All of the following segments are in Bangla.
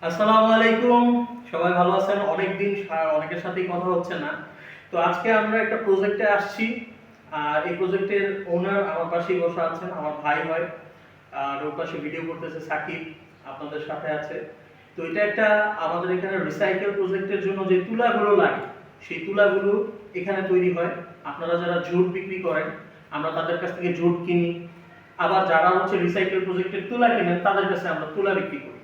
আসসালামু আলাইকুম। সবাই ভালো আছেন? অনেকদিন অনেকের সাথেই কথা হচ্ছে না। তো আজকে আমরা একটা প্রজেক্টে আসছি। আর এই প্রজেক্টের ওনার আমার পাশেই বসা আছেন, আমার ভাই হয়। আর ওর পাশে ভিডিও করতেছে সাকিব, আপনাদের সাথে আছে। তো এটা একটা আমাদের এখানে রিসাইকেল প্রজেক্টের জন্য যে তুলাগুলো লাগে, সেই তুলাগুলো এখানে তৈরি হয়। আপনারা যারা জুট বিক্রি করেন, আমরা তাদের কাছ থেকে জুট কিনি। আবার যারা হচ্ছে রিসাইকেল প্রজেক্টের তুলা কিনেন, তাদের কাছে আমরা তুলা বিক্রি করি।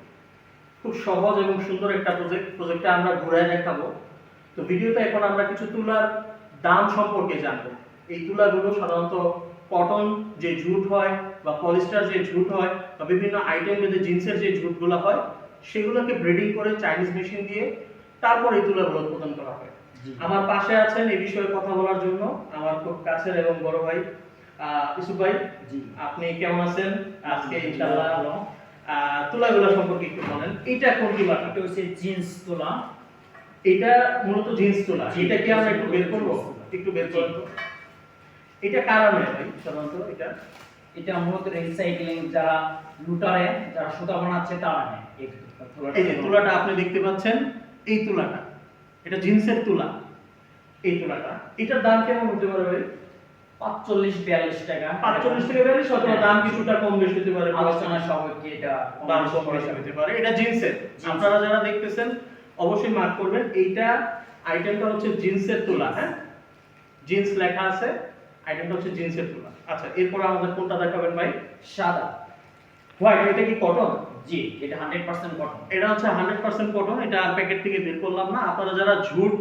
খুব সহজ এবং সুন্দর একটা প্রজেক্টটা আমরা ঘুরায় দেখাবো। তো ভিডিওতে এখন আমরা কিছু তুলার দাম সম্পর্কে জানবো। এই তুলাগুলো সাধারণত কটন যে জুট হয় বা পলিস্টার যে জুট হয় বা বিভিন্ন আইটেম যে জিন্সের যে জুটগুলো হয়, সেগুলোকে ব্রিডিং করে চাইনিজ মেশিন দিয়ে তারপর এই তুলাগুলো উৎপাদন করা হয়। আমার পাশে আছেন এই বিষয়ে কথা বলার জন্য আমার খুব কাছের এবং বড় ভাই ইসুফ ভাই। জি, আপনি কেমন আছেন? আজকে ইনশাআল্লাহ তুলাগুলো সম্পর্কে একটু বলেন। এটা কোন তুলা? এটা হচ্ছে জিন্স তোলা। এটা মূলত জিন্স তুলা। এটা কি আমরা একটু বের করব? একটু বের করেন তো। এটা কার আনে ভাই সাধারণত? এটা মূলত রিসাইক্লিং যারা লুটারে যারা সুতা বানাচ্ছে তারা নেয় এই যে তুলাটা আপনি দেখতে পাচ্ছেন, এই তুলাটা এটা জিন্সের তুলা। এই তুলাটা এটার দাম কেমন হতে পারে ভাই? 45-42 টাকা। 45 থেকে 42, অথবা দাম কিছুটা কম বেশি হতে পারে। আলোচনা সাপেক্ষে এটা দাম কম বেশি হতে পারে। এটা জিন্সের। আপনারা যারা দেখতেছেন অবশ্যই মার্ক করবেন, এইটা আইটেমটা হচ্ছে জিন্সের তুলা। হ্যাঁ, জিন্স লেখা আছে, আইটেমটা হচ্ছে জিন্সের তুলা। আচ্ছা, এরপর আমাদের কোনটা দেখাবেন ভাই? সাদা। হোয়াইট। এটা কি কটন? জি, এটা 100% কটন। এটা হচ্ছে 100% কটন। এটা প্যাকেট থেকে বের করলাম না। আপনারা যারা ঝুট,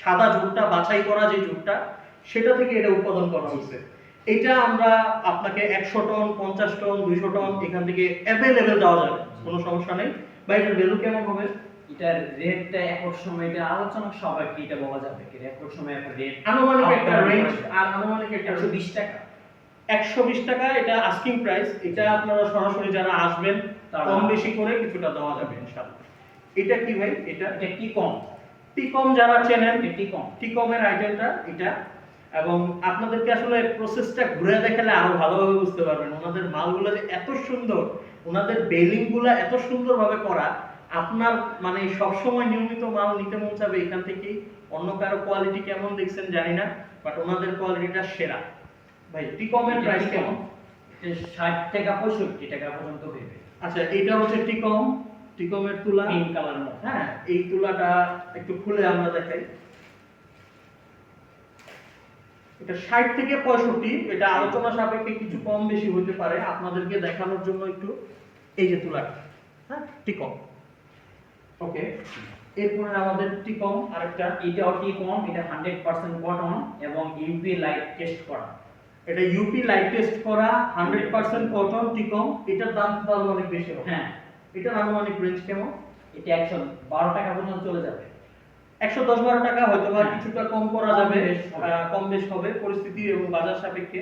সাদা ঝুটটা বাছাই করা যে ঝুটটা, সেটা থেকে এটা উৎপাদন করা হয়েছে। এটা আমরা আপনাকে 100 টন, 50 টন, 200 টন এখান থেকে অ্যাভেলেবেল দেওয়া যাবে, কোনো সমস্যা নেই। ভাই এটার ভ্যালু কেমন হবে? এটার রেটটা এখন সময় এটা আলোচনা সাপেক্ষে এটা বলা যাবে কি এখন সময় একটা রেট আনুমানিক একটা রেঞ্জ, আর আনুমানিক একটা 120 টাকা। 120 টাকা এটা আস্কিং প্রাইস। এটা আপনারা সরাসরি যারা আসবেন কম বেশি করে কিছুটা দেওয়া যাবে ইনশাআল্লাহ। এটা কি ভাই? এটা কি কম টিকম যারা চেনেন, টিকম টিকমের আইটেমটা এটা। এবং আপনাদেরকে আসলে প্রসেসটা ঘুরে দেখালে আরো ভালোভাবে বুঝতে পারবেন। ওনাদের মালগুলো যে এত সুন্দর, ওনাদের বেলিংগুলো এত সুন্দরভাবে করা, আপনার মানে সব সময় নিয়মিত মাল নিতে মন চাবে এখান থেকেই। অন্য কারো কোয়ালিটি কেমন দেখছেন জানি না, বাট ওনাদের কোয়ালিটিটা সেরা। ভাই টিকমের প্রাইস কেমন? 60 টাকা 65 টাকা পর্যন্ত হবে। আচ্ছা, এটা হচ্ছে টিকমের তুলা, পিঙ্ক কালারের মধ্যে। হ্যাঁ, এই তুলাটা একটু খুলে আমরা দেখাই। এটা 60 থেকে 65। এটা আলোচনা সাপেক্ষে কিছু কম বেশি হতে পারে, আপনাদেরকে দেখানোর জন্য একটু। এই যে তুলাটা, হ্যাঁ, টিকম। ওকে, এরপরে আমাদের টিকম আরেকটা। এটাও টিকম, এটা 100% কটন এবং ইউপি লাইট টেস্ট করা। এটা ইউপি লাইট টেস্ট করা 100% কটন টিকম। এটার দাম তো অনেক বেশি হবে। হ্যাঁ, এটার আনুমানিক রেঞ্জ কেমন? এটা 112 টাকা পর্যন্ত চলে যাবে। 110-12 টাকা হয়তো বা হ্যাঁ, কিছুটা কম করা যাবে, কম বেশ হবে। কম বেশ হবে পরিস্থিতি এবং বাজার সাপেক্ষে।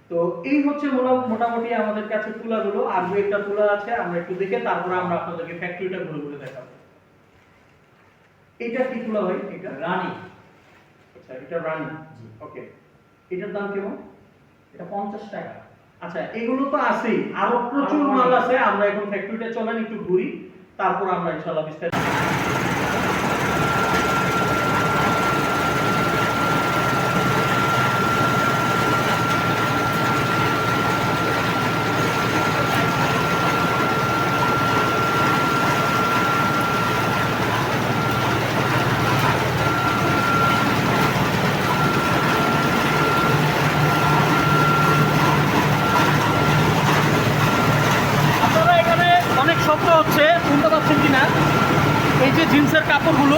তো এই হচ্ছে মোটামুটি আমাদের কাছে তুলাগুলো। আর দু একটা তুলা আছে, আমরা একটু দেখে তারপর আমরা আপনাদেরকে ফ্যাক্টরিটা ঘুরে ঘুরে দেখাবো। এটা কি তুলা ভাই? এটা রানী। আচ্ছা, এটা রানী। ওকে, এটার দাম কেমন? এটা 50 টাকা। আচ্ছা, এগুলো তো আছেই, আরো প্রচুর মাল আছে। আমরা এখন ফ্যাক্টরিটা চলেন একটু ঘুরি, তারপর আমরা ইনশাআল্লাহ বিস্তারিত। আপনারা এখানে অনেক শব্দ হচ্ছে, শুনতে পাচ্ছেন কিনা? এই যে জিন্সের কাপড়গুলো,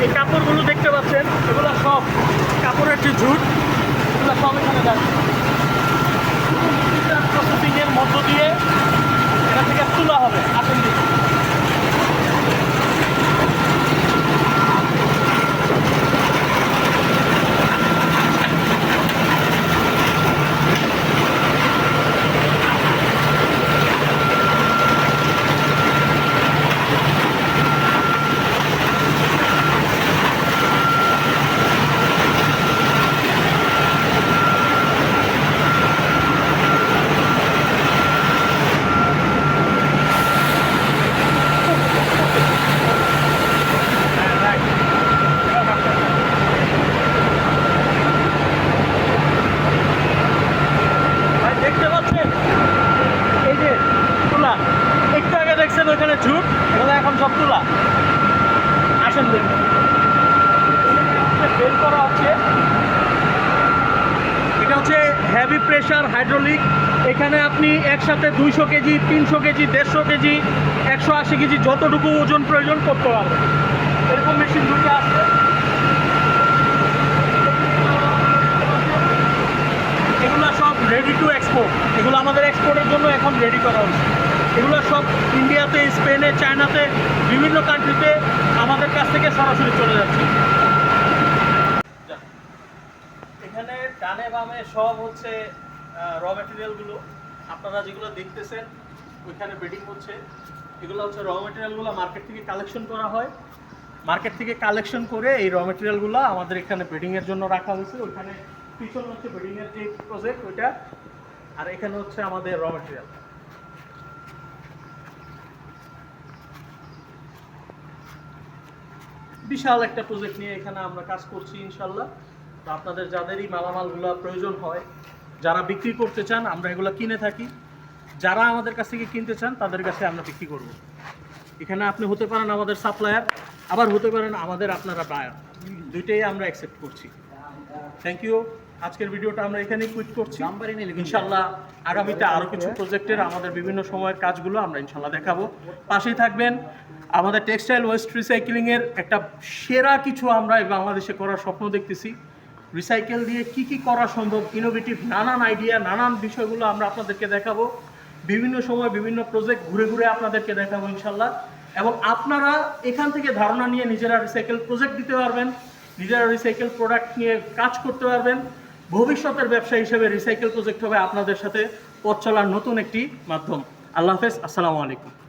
এই কাপড়গুলো দেখতে পাচ্ছেন, এগুলো সব কাপড়ের যে ঝুট, এগুলো সব এখানে যাচ্ছে। প্রসেসিং এর মধ্য দিয়ে এটা থেকে তুলা হবে। আসেন দেখি। দেখছেন ওইখানে ঝুট, এগুলো এখন সব তোলা। আসেন দেখুন বের করা হচ্ছে। এটা হচ্ছে হেভি প্রেশার হাইড্রোলিক। এখানে আপনি একসাথে 200 কেজি, 300 কেজি, 150 কেজি, 180 কেজি যতটুকু ওজন প্রয়োজন করতে পারবেন। এরকম মেশিন দুটো আছে। এগুলো সব রেডি টু এক্সপোর্ট। এগুলো আমাদের এক্সপোর্টের জন্য এখন রেডি করা হচ্ছে। এগুলো সব ইন্ডিয়াতে, স্পেনে, চায়নাতে, বিভিন্ন কান্ট্রিতে আমাদের কাছ থেকে সরাসরি চলে যাচ্ছে। এখানে ডানে বামে সব হচ্ছে র ম্যাটেরিয়ালগুলো আপনারা যেগুলো দেখতেছেন ওইখানে বেডিং হচ্ছে। এগুলো হচ্ছে র ম্যাটেরিয়ালগুলো মার্কেট থেকে কালেকশন করা হয়। মার্কেট থেকে কালেকশন করে এই র ম্যাটেরিয়ালগুলো আমাদের এখানে বেডিংয়ের জন্য রাখা হয়েছে। ওইখানে পিছনে হচ্ছে বেডিংয়ের যে প্রজেক্ট ওইটা, আর এখানে হচ্ছে আমাদের র ম্যাটেরিয়াল। বিশাল একটা প্রজেক্ট নিয়ে এখানে আমরা কাজ করছি ইনশাল্লাহ। তো আপনাদের যাদেরই মালামালগুলো প্রয়োজন হয়, যারা বিক্রি করতে চান, আমরা এগুলো কিনে থাকি। যারা আমাদের কাছ থেকে কিনতে চান তাদের কাছে আমরা বিক্রি করব। এখানে আপনি হতে পারেন আমাদের সাপ্লায়ার, আবার হতে পারেন আমাদের আপনারা বায়ার, দুইটাই আমরা অ্যাকসেপ্ট করছি। Thank you. আজকের ভিডিওটা আমরা এখানেই কুইট করছি। ইনশাল্লাহ আগামীতে আরও কিছু প্রজেক্টের আমাদের বিভিন্ন সময়ের কাজগুলো আমরা ইনশাল্লাহ দেখাবো। পাশেই থাকবেন। আমাদের টেক্সটাইল ওয়েস্ট রিসাইক্লিংয়ের একটা সেরা কিছু আমরা বাংলাদেশে করার স্বপ্ন দেখতেছি। রিসাইকেল দিয়ে কি কি করা সম্ভব, ইনোভেটিভ নানান আইডিয়া, নানান বিষয়গুলো আমরা আপনাদেরকে দেখাবো। বিভিন্ন সময় বিভিন্ন প্রজেক্ট ঘুরে ঘুরে আপনাদেরকে দেখাবো ইনশাল্লাহ। এবং আপনারা এখান থেকে ধারণা নিয়ে নিজেরা রিসাইকেল প্রজেক্ট দিতে পারবেন, নিজেরা রিসাইকেল প্রোডাক্ট নিয়ে কাজ করতে পারবেন। ভবিষ্যতের ব্যবসা হিসেবে রিসাইকেল প্রজেক্ট হবে আপনাদের সাথে পথ চলার নতুন একটি মাধ্যম। আল্লাহ হাফেজ, আসসালামু আলাইকুম।